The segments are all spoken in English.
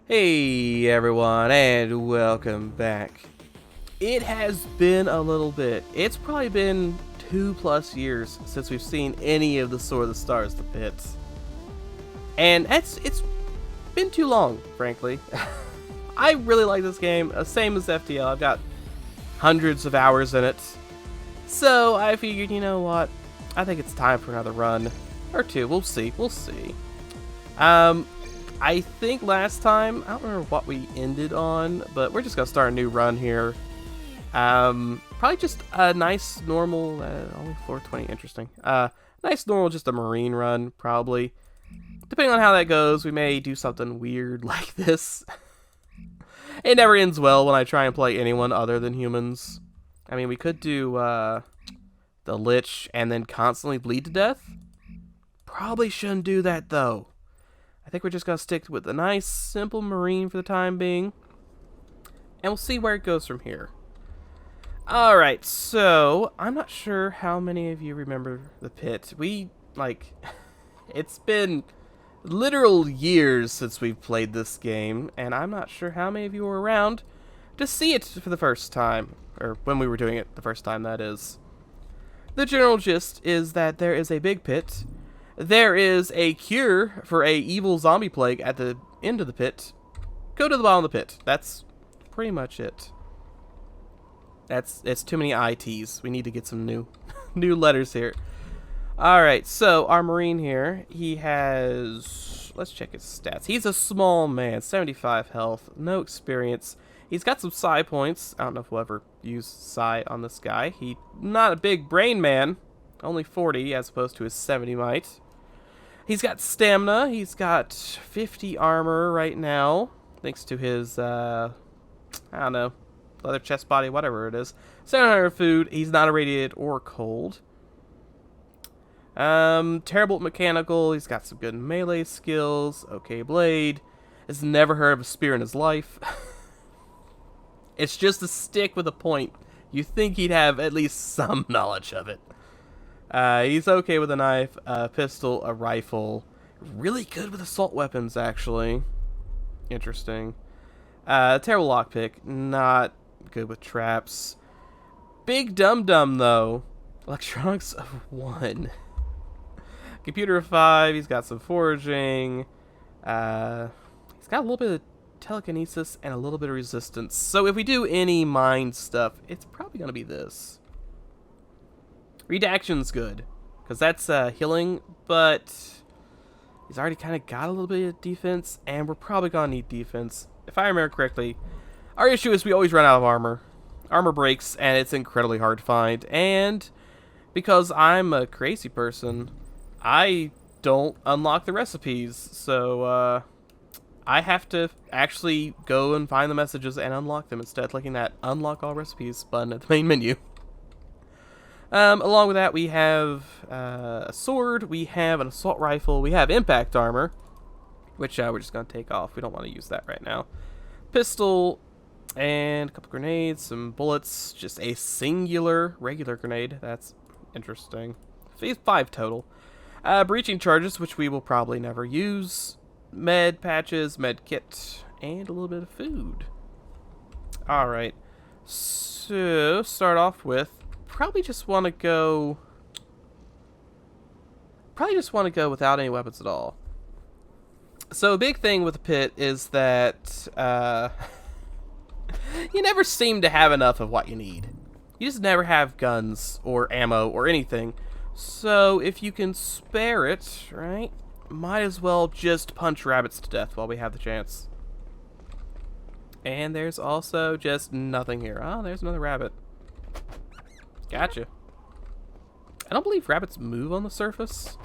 Hey everyone, and welcome back. It has been a little bit. It's probably been 2+ years since we've seen any of the Sword of the Stars, the pits. And it's been too long, frankly. I really like this game, same as FTL. I've got hundreds of hours in it. So I figured, you know what? I think it's time for another run. Or two, we'll see. I think last time, I don't remember what we ended on, but we're just going to start a new run here. Probably just a nice, normal, only 420, interesting. Nice, normal, just a marine run, probably. Depending on how that goes, we may do something weird like this. It never ends well when I try and play anyone other than humans. I mean, we could do the Lich and then constantly bleed to death. Probably shouldn't do that, though. I think we're just going to stick with a nice, simple marine for the time being. And we'll see where it goes from here. Alright, so I'm not sure how many of you remember the pit. It's been literal years since we've played this game. And I'm not sure how many of you were around to see it for the first time. Or when we were doing it the first time, that is. The general gist is that there is a big pit. There is a cure for a evil zombie plague at the end of the pit. Go to the bottom of the pit. That's pretty much it. It's too many ITs. We need to get some new letters here. Alright, so our marine here, he has, let's check his stats. He's a small man, 75 health, no experience. He's got some psi points. I don't know if we'll ever use psi on this guy. He not a big brain man, only 40 as opposed to his 70 might. He's got stamina. He's got 50 armor right now, thanks to his, I don't know, leather chest body, whatever it is. 700 food. He's not irradiated or cold. Terrible mechanical. He's got some good melee skills. Okay, blade. Has never heard of a spear in his life. It's just a stick with a point. You think he'd have at least some knowledge of it. He's okay with a knife, a pistol, a rifle. Really good with assault weapons, actually. Interesting. Terrible lockpick. Not good with traps. Big dum-dum, though. Electronics of 1. Computer of 5. He's got some foraging. He's got a little bit of telekinesis and a little bit of resistance. So if we do any mind stuff, it's probably going to be this. Redaction's good, because that's healing, but he's already kind of got a little bit of defense, and we're probably going to need defense. If I remember correctly, our issue is we always run out of armor. Armor breaks, and it's incredibly hard to find, and because I'm a crazy person, I don't unlock the recipes, so I have to actually go and find the messages and unlock them instead of clicking that Unlock All Recipes button at the main menu. Along with that, we have a sword, we have an assault rifle, we have impact armor, which we're just going to take off. We don't want to use that right now. Pistol, and a couple grenades, some bullets, just a singular regular grenade. That's interesting. 5 total. Breaching charges, which we will probably never use. Med patches, med kit, and a little bit of food. Alright, so start off with probably just want to go without any weapons at all. So a big thing with the pit is that you never seem to have enough of what you need. You just never have guns or ammo or anything. So if you can spare it, right, might as well just punch rabbits to death while we have the chance. And there's also just nothing here. Oh, there's another rabbit. Gotcha. I don't believe rabbits move on the surface.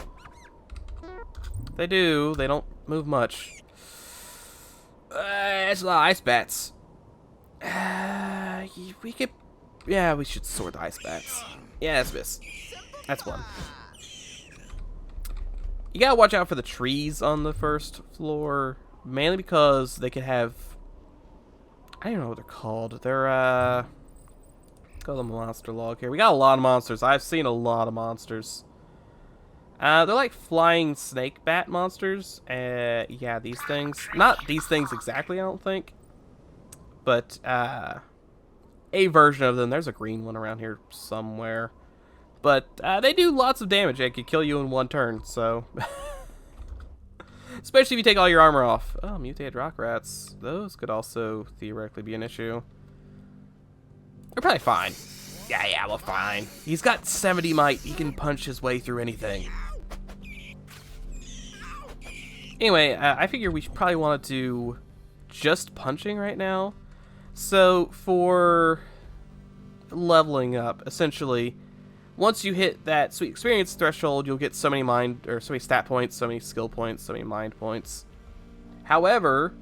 If they do, they don't move much. It's a lot of ice bats. We could... Yeah, we should sword the ice bats. Yeah, that's miss. That's one. You gotta watch out for the trees on the first floor. Mainly because they could have... I don't know what they're called. They're, Go to the monster log here. We got a lot of monsters. I've seen a lot of monsters. They're like flying snake bat monsters. Yeah, these things. Not these things exactly, I don't think. But, a version of them. There's a green one around here somewhere. But, they do lots of damage. They could kill you in one turn, so... Especially if you take all your armor off. Oh, mutated rock rats. Those could also theoretically be an issue. They're probably fine. Yeah, we're fine. He's got 70 might. He can punch his way through anything. Anyway, I figure we should probably want to do just punching right now. So, for leveling up, essentially, once you hit that sweet experience threshold, you'll get so many mind, or so many stat points, so many skill points, so many mind points. However,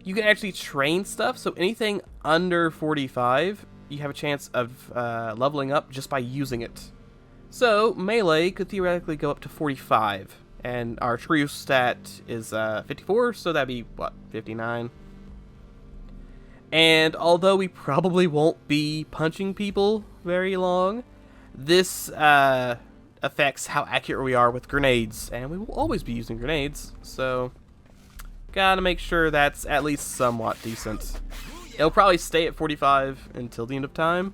you can actually train stuff, so anything under 45, you have a chance of leveling up just by using it. So, melee could theoretically go up to 45, and our true stat is 54, so that'd be, what, 59? And although we probably won't be punching people very long, this affects how accurate we are with grenades, and we will always be using grenades, so gotta make sure that's at least somewhat decent. It'll probably stay at 45 until the end of time.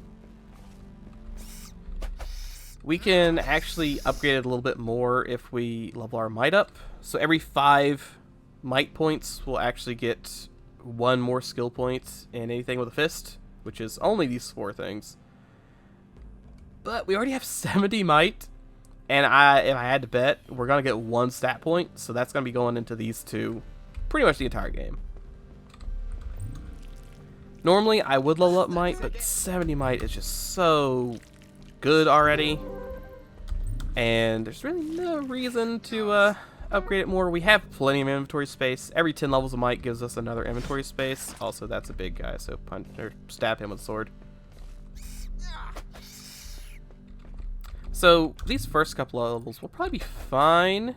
We can actually upgrade it a little bit more if we level our might up. So every 5 might points, we'll actually get 1 more skill point in anything with a fist, which is only these 4 things. But we already have 70 might, and if I had to bet, we're going to get 1 stat point, so that's going to be going into these 2 pretty much the entire game. Normally, I would level up might, but 70 might is just so good already, and there's really no reason to upgrade it more. We have plenty of inventory space. Every 10 levels of might gives us another inventory space. Also, that's a big guy, so punch or stab him with a sword. So, these first couple of levels will probably be fine.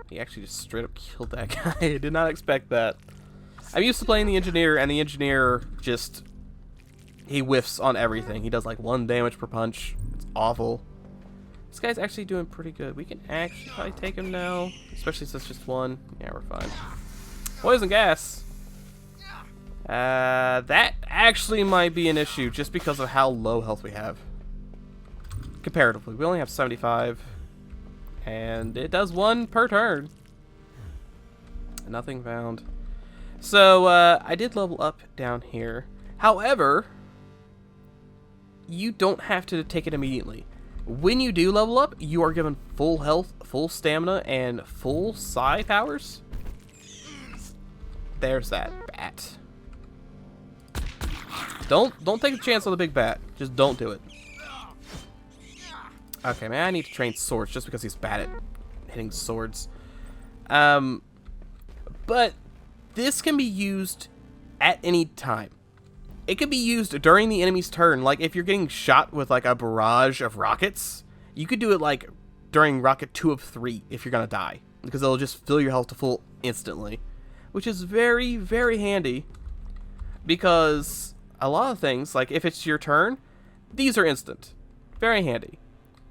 He actually just straight up killed that guy. I did not expect that. I'm used to playing the engineer, and the engineer just... he whiffs on everything. He does like 1 damage per punch. It's awful. This guy's actually doing pretty good. We can actually probably take him now. Especially since it's just 1. Yeah, we're fine. Poison gas! That actually might be an issue just because of how low health we have. Comparatively, we only have 75, and it does 1 per turn. Nothing found. So, I did level up down here. However, you don't have to take it immediately. When you do level up, you are given full health, full stamina, and full psi powers. There's that bat. Don't take a chance on the big bat. Just don't do it. Okay, man, I need to train swords just because he's bad at hitting swords. But this can be used at any time. It can be used during the enemy's turn. Like, if you're getting shot with, like, a barrage of rockets, you could do it, like, during rocket 2 of 3 if you're gonna die. Because it'll just fill your health to full instantly. Which is very, very handy. Because a lot of things, like, if it's your turn, these are instant. Very handy.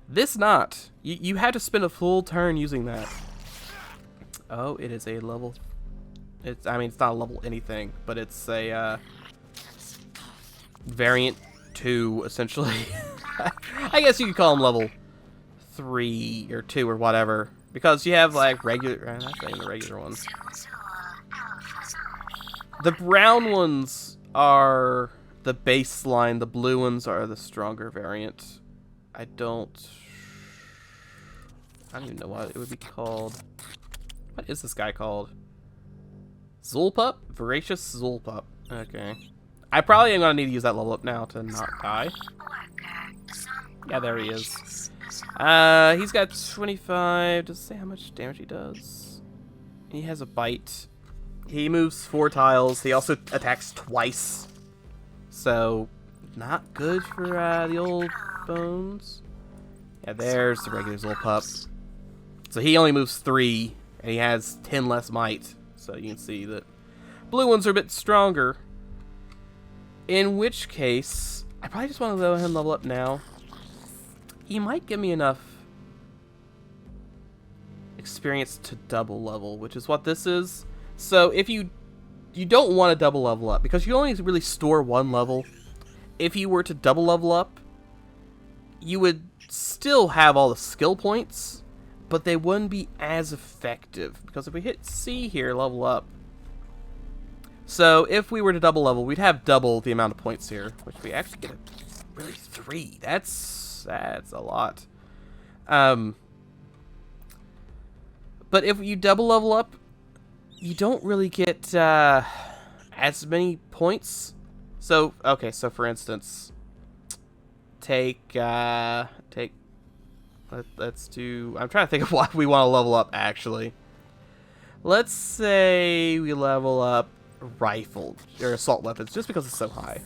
This not. You had to spend a full turn using that. Oh, it is a level... I mean, it's not a level anything, but it's a, variant 2, essentially. I guess you could call them level 3 or 2 or whatever. Because you have, like, regular... that's not even the regular ones. The brown ones are the baseline. The blue ones are the stronger variant. I don't even know what it would be called. What is this guy called? Suul'ka? Voracious Suul'ka. Okay. I probably am going to need to use that level up now to not die. Yeah, there he is. He's got 25. Does it say how much damage he does? He has a bite. He moves 4 tiles. He also attacks twice. So, not good for the old bones. Yeah, there's the regular Suul'ka. So he only moves 3, and he has 10 less might. So you can see that blue ones are a bit stronger. In which case, I probably just want to go ahead and level up now. He might give me enough. experience to double level, which is what this is. So if you don't want to double level up, because you only really store one level. If you were to double level up, you would still have all the skill points, but they wouldn't be as effective. Because if we hit C here, level up. So if we were to double level, we'd have double the amount of points here, which we actually get really 3. That's a lot. But if you double level up, you don't really get as many points. So okay, so for instance, let's do. I'm trying to think of what we want to level up actually. Let's say we level up rifle or assault weapons just because it's so high.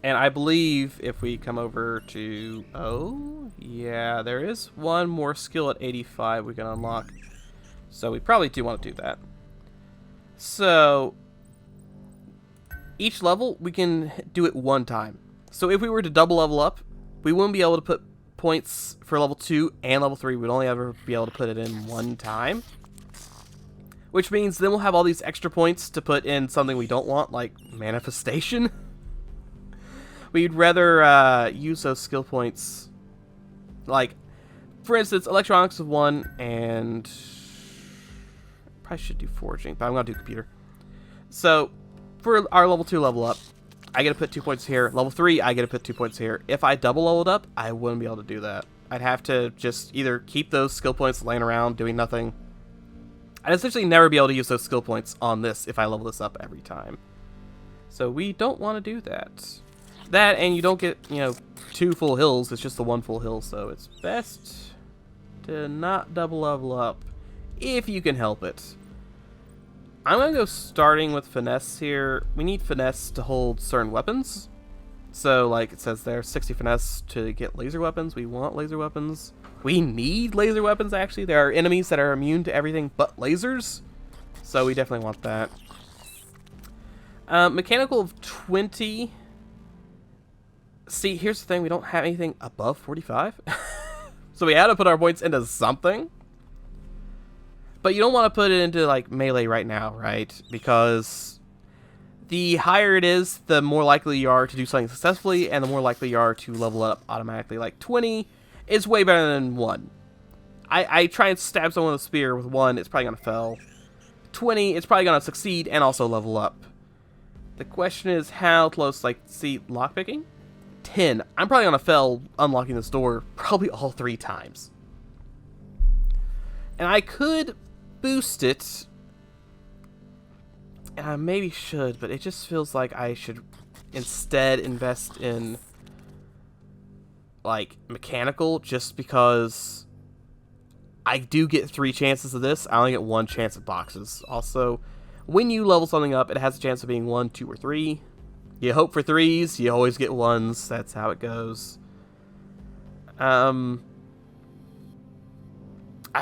And I believe if we come over to... Oh, yeah, there is one more skill at 85 we can unlock. So we probably do want to do that. So, each level, we can do it one time. So if we were to double level up, we wouldn't be able to put points for level 2 and level 3. We'd only ever be able to put it in one time. Which means then we'll have all these extra points to put in something we don't want, like manifestation. We'd rather use those skill points, like, for instance, electronics of 1, and probably should do forging, but I'm going to do computer. So, for our level 2 level up, I get to put 2 points here. Level 3, I get to put 2 points here. If I double leveled up, I wouldn't be able to do that. I'd have to just either keep those skill points laying around doing nothing. I'd essentially never be able to use those skill points on this if I level this up every time. So we don't want to do that. That, and you don't get, 2 full hills. It's just the 1 full hill, so it's best to not double level up if you can help it. I'm going to go starting with finesse here. We need finesse to hold certain weapons. So, like it says there, 60 finesse to get laser weapons. We want laser weapons. We need laser weapons, actually. There are enemies that are immune to everything but lasers. So we definitely want that. Mechanical of 20... See, here's the thing. We don't have anything above 45. So we had to put our points into something. But you don't want to put it into, like, melee right now, right? Because the higher it is, the more likely you are to do something successfully, and the more likely you are to level up automatically. Like, 20 is way better than 1. I try and stab someone with a spear with 1, it's probably going to fail. 20, it's probably going to succeed and also level up. The question is how close, like, see, lockpicking? 10. I'm probably going to fail unlocking this door probably all 3 times. And I could boost it. And I maybe should, but it just feels like I should instead invest in, like, mechanical, just because I do get 3 chances of this. I only get 1 chance of boxes. Also, when you level something up, it has a chance of being 1, 2, or 3. You hope for 3s, you always get 1s. That's how it goes. I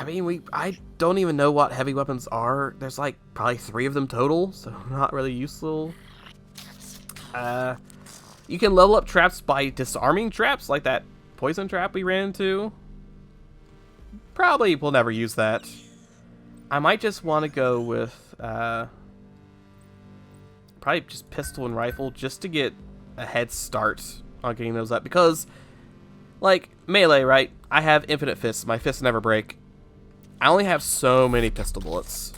mean, I don't even know what heavy weapons are. There's like probably 3 of them total, so not really useful. You can level up traps by disarming traps, like that poison trap we ran into. Probably will never use that. I might just want to go with probably just pistol and rifle, just to get a head start on getting those up. Because, like, melee, right? I have infinite fists. My fists never break. I only have so many pistol bullets.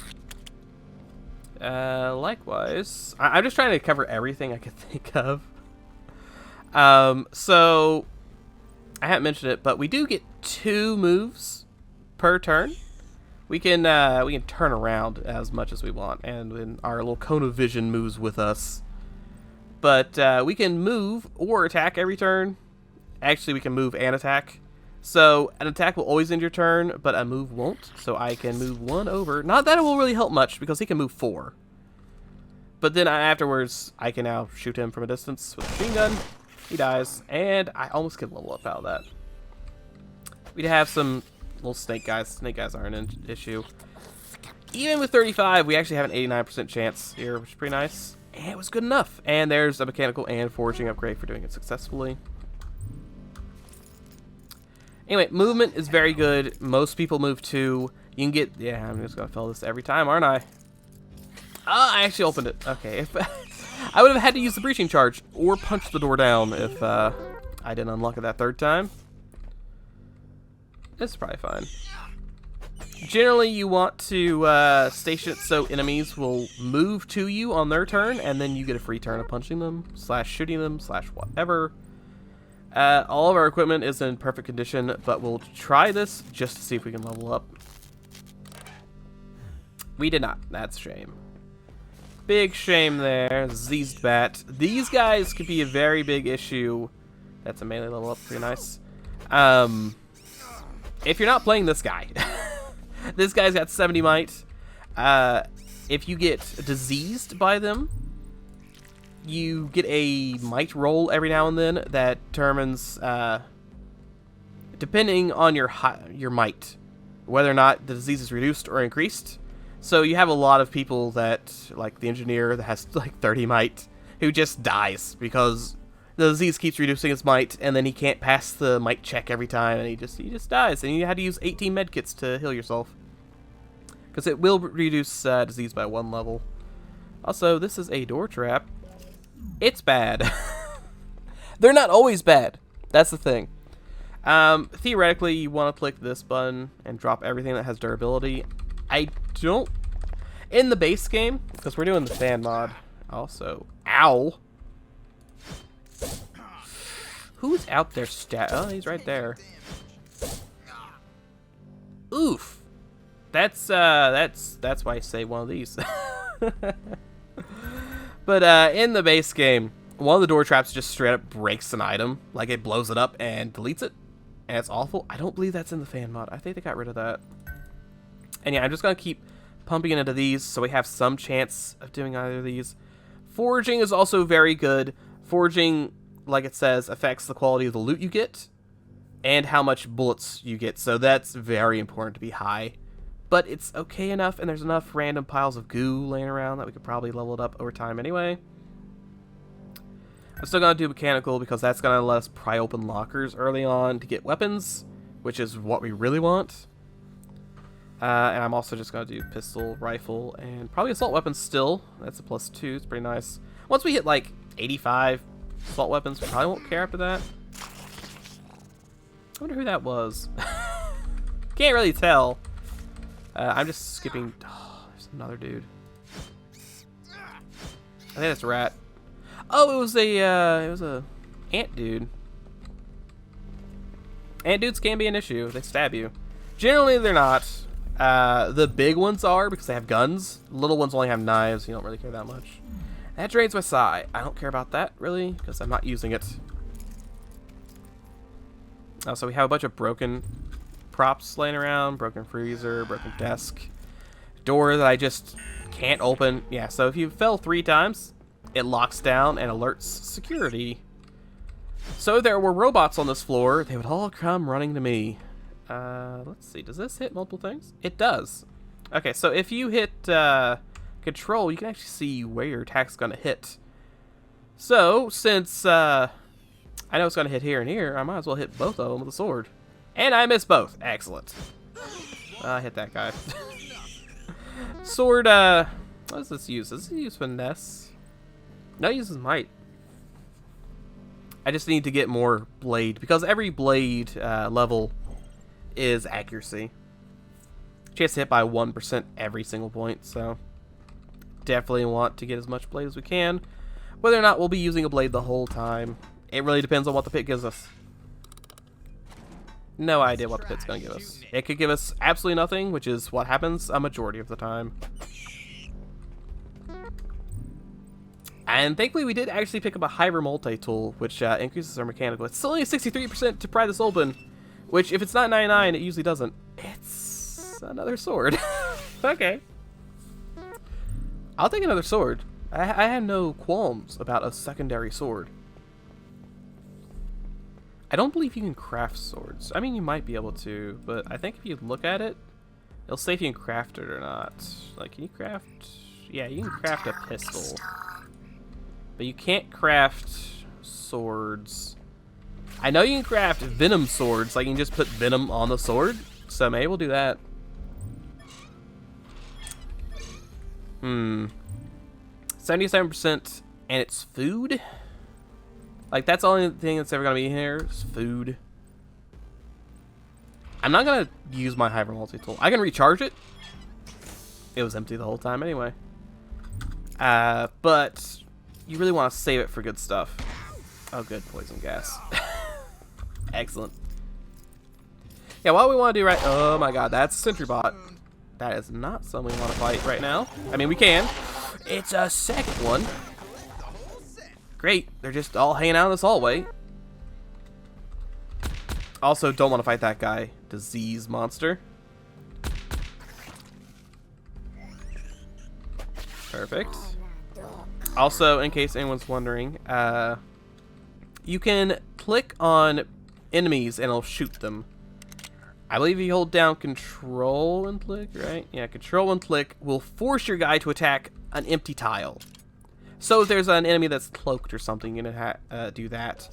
Likewise, I'm just trying to cover everything I could think of. So, I haven't mentioned it, but we do get 2 moves per turn. We can turn around as much as we want, and then our little cone of vision moves with us. But we can move or attack every turn. Actually, we can move and attack. So an attack will always end your turn, but a move won't. So I can move 1 over. Not that it will really help much, because he can move 4. But then afterwards, I can now shoot him from a distance with a machine gun. He dies, and I almost get level up out of that. We'd have some little snake guys. Snake guys aren't an issue. Even with 35, we actually have an 89% chance here, which is pretty nice. And it was good enough. And there's a mechanical and forging upgrade for doing it successfully. Anyway, movement is very good. Most people move 2. You can get... Yeah, I'm just going to fill this every time, aren't I? Ah, I actually opened it. Okay, if I would have had to use the breaching charge or punch the door down if I didn't unlock it that third time. It's probably fine. Generally, you want to station it so enemies will move to you on their turn, and then you get a free turn of punching them, / shooting them, / whatever. All of our equipment is in perfect condition, but we'll try this just to see if we can level up. We did not. That's a shame. Big shame there. Zizzed bat. These guys could be a very big issue. That's a melee level up. Pretty nice. If you're not playing this guy, this guy's got 70 might. If you get diseased by them, you get a might roll every now and then that determines, depending on your might, whether or not the disease is reduced or increased. So you have a lot of people that, like the engineer that has like 30 might, who just dies because the disease keeps reducing his might, and then he can't pass the might check every time, and he just dies. And you had to use 18 medkits to heal yourself, because it will reduce disease by 1 level. Also, this is a door trap. It's bad. They're not always bad. That's the thing. Theoretically, you want to click this button and drop everything that has durability. I don't... In the base game, because we're doing the fan mod, also... Ow! Who's out there Oh, he's right there. Oof! That's why I say one of these. But in the base game, one of the door traps just straight up breaks an item. Like, it blows it up and deletes it. And it's awful. I don't believe that's in the fan mod. I think they got rid of that. And yeah, I'm just going to keep pumping into these so we have some chance of doing either of these. Foraging is also very good. Foraging, like it says, affects the quality of the loot you get and how much bullets you get. So that's very important to be high. But it's okay enough, and there's enough random piles of goo laying around that we could probably level it up over time anyway. I'm still going to do mechanical because that's going to let us pry open lockers early on to get weapons, which is what we really want. And I'm also just going to do pistol, rifle, and probably assault weapons still. That's a +2. It's pretty nice. Once we hit like 85 assault weapons, we probably won't care after that. I wonder who that was. Can't really tell. I'm just skipping. Oh, there's another dude. I think that's a rat. Oh, it was a ant dude. Ant dudes can be an issue. They stab you. Generally, they're not. The big ones are because they have guns. Little ones only have knives. You don't really care that much. That drains my psi. I don't care about that really because I'm not using it. So we have a bunch of broken props laying around, broken freezer, broken desk, door that I just can't open. Yeah, so if you fell 3 times, it locks down and alerts security. So if there were robots on this floor, they would all come running to me. Let's see, does this hit multiple things? It does. Okay, so if you hit control, you can actually see where your attack's going to hit. So, since I know it's going to hit here and here, I might as well hit both of them with a sword. And I missed both. Excellent. I hit that guy. Sword, what does this use? Does it use finesse? No, it uses might. I just need to get more blade, because every blade level is accuracy. Chance to hit by 1% every single point, so definitely want to get as much blade as we can. Whether or not we'll be using a blade the whole time, it really depends on what the pit gives us. No idea what the pit's going to give us. It could give us absolutely nothing, which is what happens a majority of the time. And thankfully, we did actually pick up a Hyper Multi-Tool, which increases our mechanical. It's still only 63% to pry this open, which if it's not 99, it usually doesn't. It's another sword. Okay. I'll take another sword. I have no qualms about a secondary sword. I don't believe you can craft swords. I mean, you might be able to, but I think if you look at it, it'll say if you can craft it or not. Like, can you craft... Yeah, you can craft a pistol. But you can't craft swords. I know you can craft venom swords. Like, you can just put venom on the sword. So maybe we'll do that. Hmm. 77%, and it's food? Like, that's the only thing that's ever going to be here is food. I'm not going to use my hyper multi-tool. I can recharge it. It was empty the whole time anyway. But you really want to save it for good stuff. Oh, good. Poison gas. Excellent. Yeah, what we want to do right... Oh, my God. That's Sentry Bot. That is not something we want to fight right now. I mean, we can. It's a second one. Great. They're just all hanging out in this hallway. Also, don't want to fight that guy. Disease monster. Perfect. Also, in case anyone's wondering, you can click on enemies and it'll shoot them. I believe you hold down control and click, right? Yeah, control and click will force your guy to attack an empty tile. So if there's an enemy that's cloaked or something, you're gonna do that.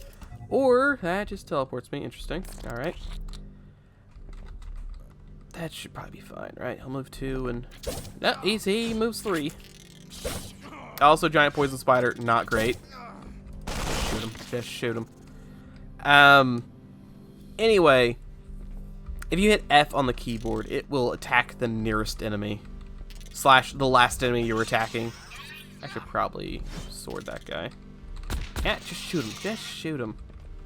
Or that just teleports me. Interesting. All right. That should probably be fine, right? I'll move 2 and... No, easy. He moves 3. Also, giant poison spider. Not great. Just shoot him. Just shoot him. Anyway, if you hit F on the keyboard, it will attack the nearest enemy. / the last enemy you're attacking. I should probably sword that guy. Yeah, just shoot him. Just shoot him.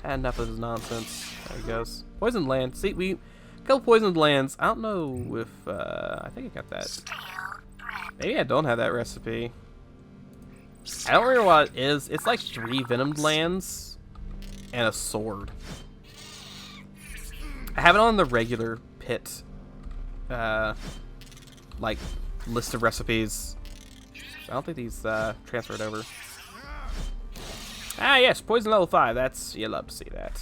Had enough of his nonsense. There he goes. Poisoned land. See, a couple poisoned lands. I don't know if, I think I got that. Maybe I don't have that recipe. I don't remember what it is. It's like 3 venomed lands and a sword. I have it on the regular pit, like, list of recipes. I don't think these transferred over. Ah, yes, poison level 5. That's, you love to see that.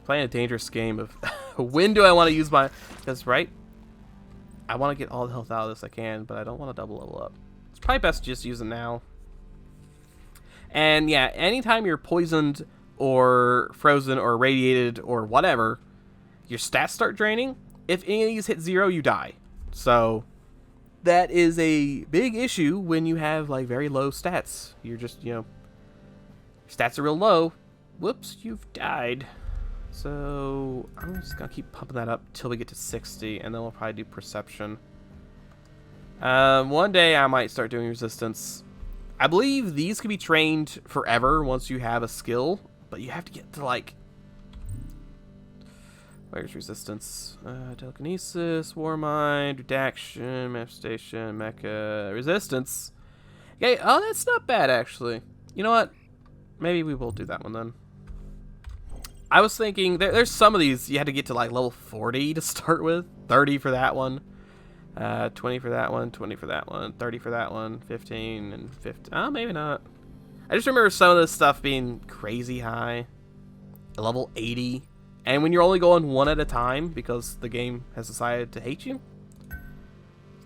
Playing a dangerous game of when do I want to use my... Because, right? I want to get all the health out of this I can, but I don't want to double level up. It's probably best to just use it now. And, yeah, anytime you're poisoned or frozen or radiated or whatever, your stats start draining. If any of these hit 0, you die. So... that is a big issue when you have, like, very low stats. You're just, you know, stats are real low. Whoops, you've died. So, I'm just going to keep pumping that up till we get to 60, and then we'll probably do perception. One day I might start doing resistance. I believe these can be trained forever once you have a skill, but you have to get to, like... Where's resistance? Telekinesis, Warmind, Redaction, Manifestation, Mecha, Resistance. Okay, oh, that's not bad, actually. You know what? Maybe we will do that one, then. I was thinking, there's some of these you had to get to, like, level 40 to start with. 30 for that one. 20 for that one, 20 for that one, 30 for that one, 15, and 50. Oh, maybe not. I just remember some of this stuff being crazy high. Level 80. And when you're only going 1 at a time because the game has decided to hate you.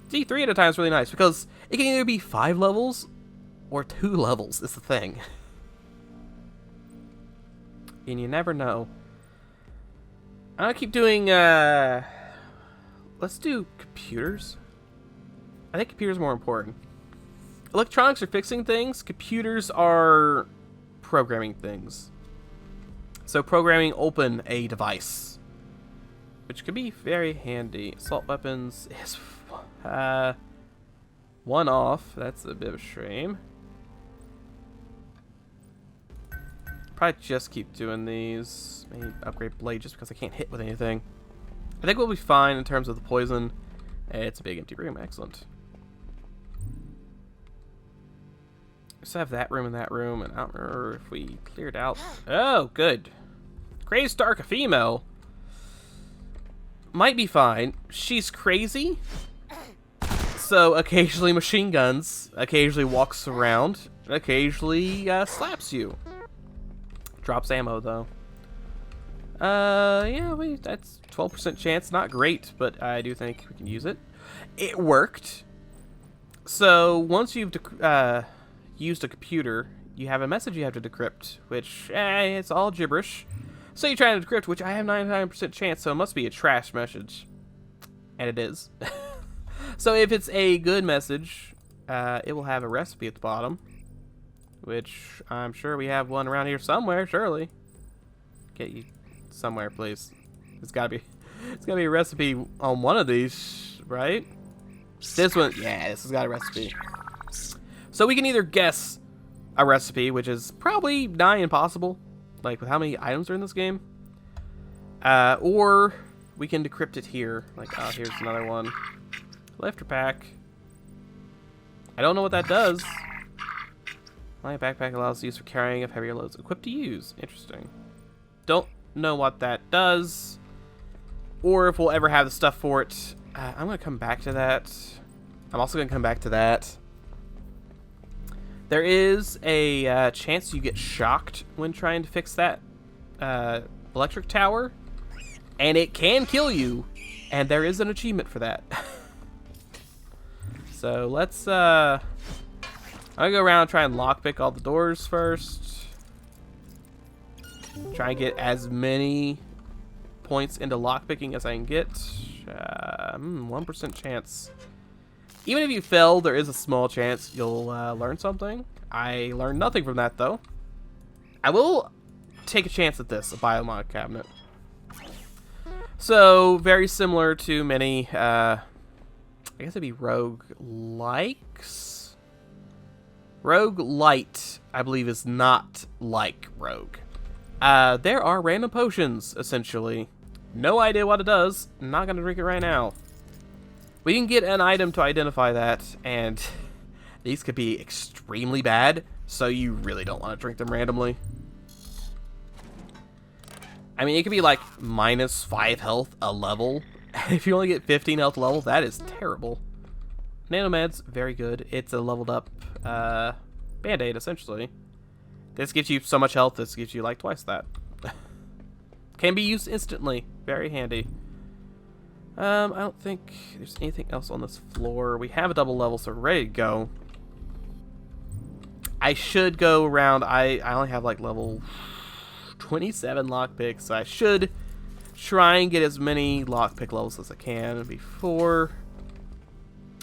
See, 3 at a time is really nice because it can either be 5 levels or 2 levels is the thing. And you never know. I'm gonna keep doing, let's do computers. I think computers are more important. Electronics are fixing things. Computers are programming things. So programming open a device, which could be very handy. Assault weapons is 1 off. That's a bit of a shame. Probably just keep doing these. Maybe upgrade blade just because I can't hit with anything. I think we'll be fine in terms of the poison. It's a big empty room. Excellent. Just have that room and that room, and I don't remember if we cleared out. Oh, good. Crazed Dark, a female. Might be fine. She's crazy. So occasionally machine guns, occasionally walks around, occasionally slaps you. Drops ammo though. Yeah, that's 12% chance. Not great, but I do think we can use it. It worked. So once you've used a computer, you have a message you have to decrypt, which it's all gibberish. So you're trying to decrypt, which I have 99% chance, so it must be a trash message. And it is. So if it's a good message, it will have a recipe at the bottom, which I'm sure we have one around here somewhere. Surely, get you somewhere, please. It's gotta be a recipe on one of these, right? This one, yeah, this has got a recipe. So we can either guess a recipe, which is probably nigh impossible, like with how many items are in this game, or we can decrypt it here. Like, oh, here's another one. Lifter pack. I don't know what that does. My backpack allows use for carrying of heavier loads. Equipped to use. Interesting. Don't know what that does, or if we'll ever have the stuff for it. I'm going to come back to that. I'm also going to come back to that. There is a chance you get shocked when trying to fix that electric tower, and it can kill you, and there is an achievement for that. So let's I'm gonna go around and try and lockpick all the doors first. Try and get as many points into lockpicking as I can get. 1% chance. Even if you fail, there is a small chance you'll learn something. I learned nothing from that, though. I will take a chance at this, a biomod cabinet. So, very similar to many, I guess it'd be rogue-likes? Rogue-lite, I believe, is not like rogue. There are random potions, essentially. No idea what it does. Not gonna drink it right now. We can get an item to identify that, and these could be extremely bad, so you really don't want to drink them randomly. I mean, it could be like -5 health a level. If you only get 15 health level, that is terrible. Nanomeds, very good. It's a leveled up Band-Aid, essentially. This gives you so much health, this gives you like twice that. Can be used instantly. Very handy. I don't think there's anything else on this floor. We have a double level, so we're ready to go. I should go around. I only have like level 27 lockpicks, so I should try and get as many lockpick levels as I can before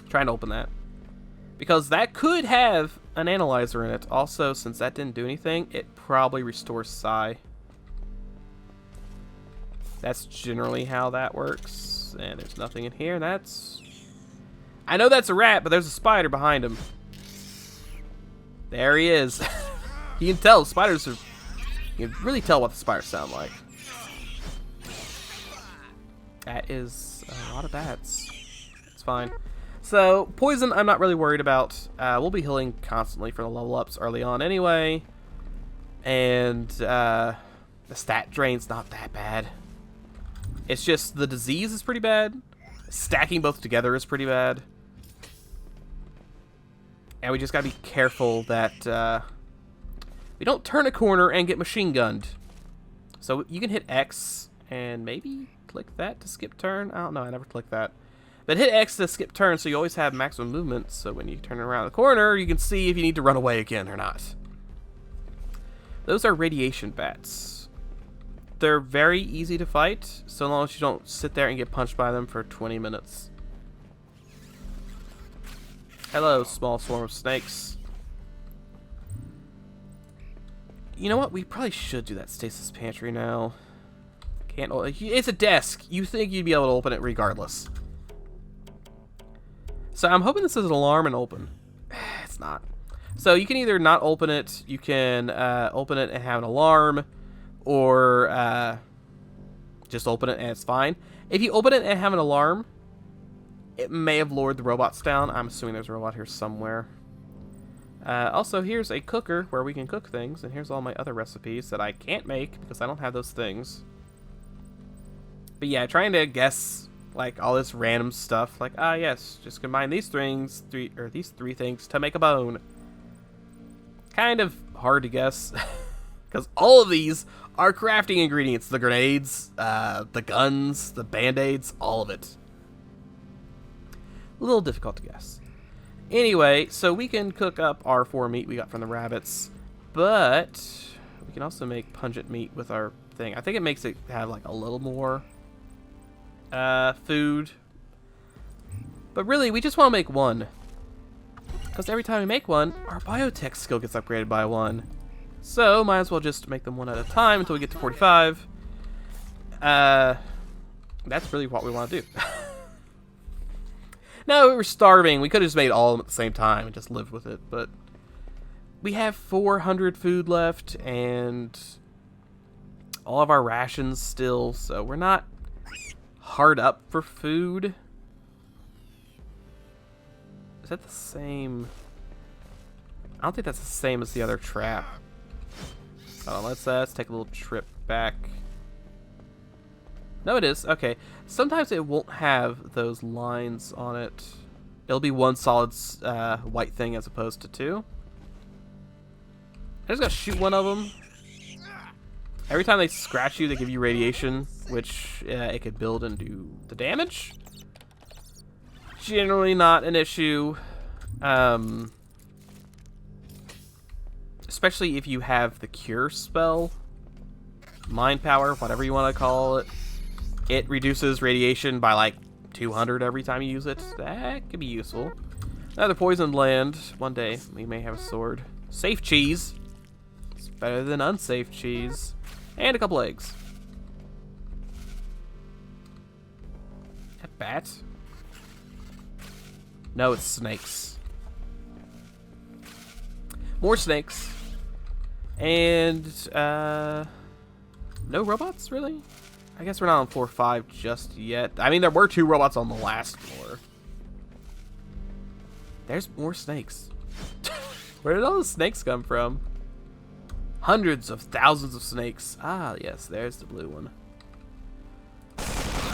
trying to open that. Because that could have an analyzer in it. Also, since that didn't do anything, it probably restores psi. That's generally how that works. And there's nothing in here. That's... I know that's a rat, but there's a spider behind him. There he is. You can tell spiders are... You can really tell what the spiders sound like. That is a lot of bats. It's fine. So, poison I'm not really worried about. We'll be healing constantly for the level ups early on anyway. And the stat drain's not that bad. It's just the disease is pretty bad. Stacking both together is pretty bad. And we just gotta be careful that we don't turn a corner and get machine gunned. So you can hit X and maybe click that to skip turn. I don't know, I never clicked that. But hit X to skip turn, so you always have maximum movement, so when you turn around the corner, you can see if you need to run away again or not. Those are radiation bats. They're very easy to fight, so long as you don't sit there and get punched by them for 20 minutes. Hello, small swarm of snakes. You know what? We probably should do that stasis pantry now. Can't. It's a desk. You think you'd be able to open it regardless. So I'm hoping this is an alarm and open. It's not. So you can either not open it, you can open it and have an alarm, or just open it and it's fine. If you open it and have an alarm, it may have lured the robots down. I'm assuming there's a robot here somewhere. Also, here's a cooker where we can cook things, and here's all my other recipes that I can't make because I don't have those things. But yeah, trying to guess like all this random stuff, like yes, just combine these these three things to make a bone. Kind of hard to guess because all of these are crafting ingredients: the grenades, the guns, the band-aids, all of it. A little difficult to guess. Anyway, so we can cook up our 4 meat we got from the rabbits, but we can also make pungent meat with our thing. I think it makes it have like a little more food. But really, we just want to make one. Because every time we make one, our biotech skill gets upgraded by 1. So, might as well just make them one at a time until we get to 45. That's really what we want to do. No, we were starving. We could have just made all of them at the same time and just lived with it. But we have 400 food left and all of our rations still. So we're not hard up for food. Is that the same? I don't think that's the same as the other trap. Oh, let's take a little trip back. No, it is. Okay. Sometimes it won't have those lines on it. It'll be one solid white thing as opposed to 2. I just gotta shoot one of them. Every time they scratch you, they give you radiation, which it could build and do the damage. Generally not an issue. Especially if you have the cure spell. Mind power, whatever you want to call it. It reduces radiation by like 200 every time you use it. That could be useful. Another poisoned land. One day we may have a sword. Safe cheese. It's better than unsafe cheese. And a couple eggs. A bat? No, it's snakes. More snakes. And, no robots, really? I guess we're not on floor 5 just yet. I mean, there were 2 robots on the last floor. There's more snakes. Where did all the snakes come from? Hundreds of thousands of snakes. Ah, yes, there's the blue one.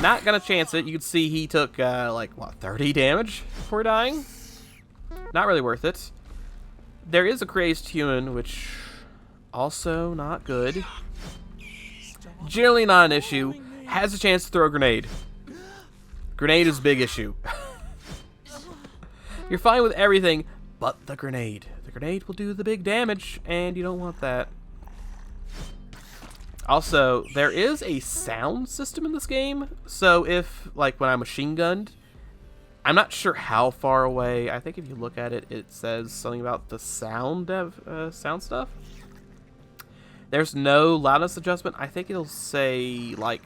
Not gonna chance it. You can see he took, like, what, 30 damage before dying? Not really worth it. There is a crazed human, which also not good. Generally not an issue. Has a chance to throw a grenade. Grenade is a big issue. You're fine with everything but the grenade. The grenade will do the big damage, and you don't want that. Also, there is a sound system in this game. So if, like, when I'm machine gunned, I'm not sure how far away. I think if you look at it, it says something about the sound stuff. There's no loudness adjustment. I think it'll say, like,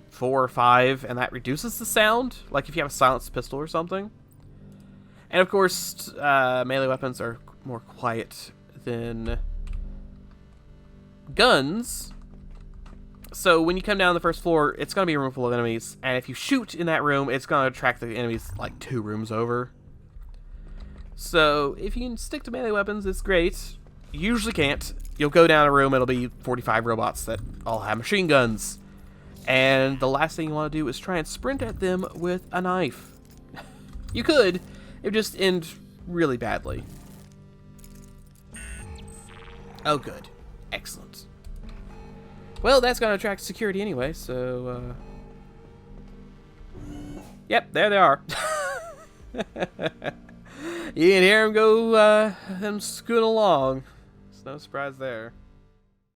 4 or 5, and that reduces the sound. Like if you have a silenced pistol or something. And of course, melee weapons are more quiet than guns. So when you come down the first floor, it's going to be a room full of enemies. And if you shoot in that room, it's going to attract the enemies like 2 rooms over. So if you can stick to melee weapons, it's great. You usually can't. You'll go down a room, it'll be 45 robots that all have machine guns. And the last thing you want to do is try and sprint at them with a knife. You could. It would just end really badly. Oh, good. Excellent. Well, that's going to attract security anyway, so... Yep, there they are. You can hear them go, them scooting along. There's no surprise there.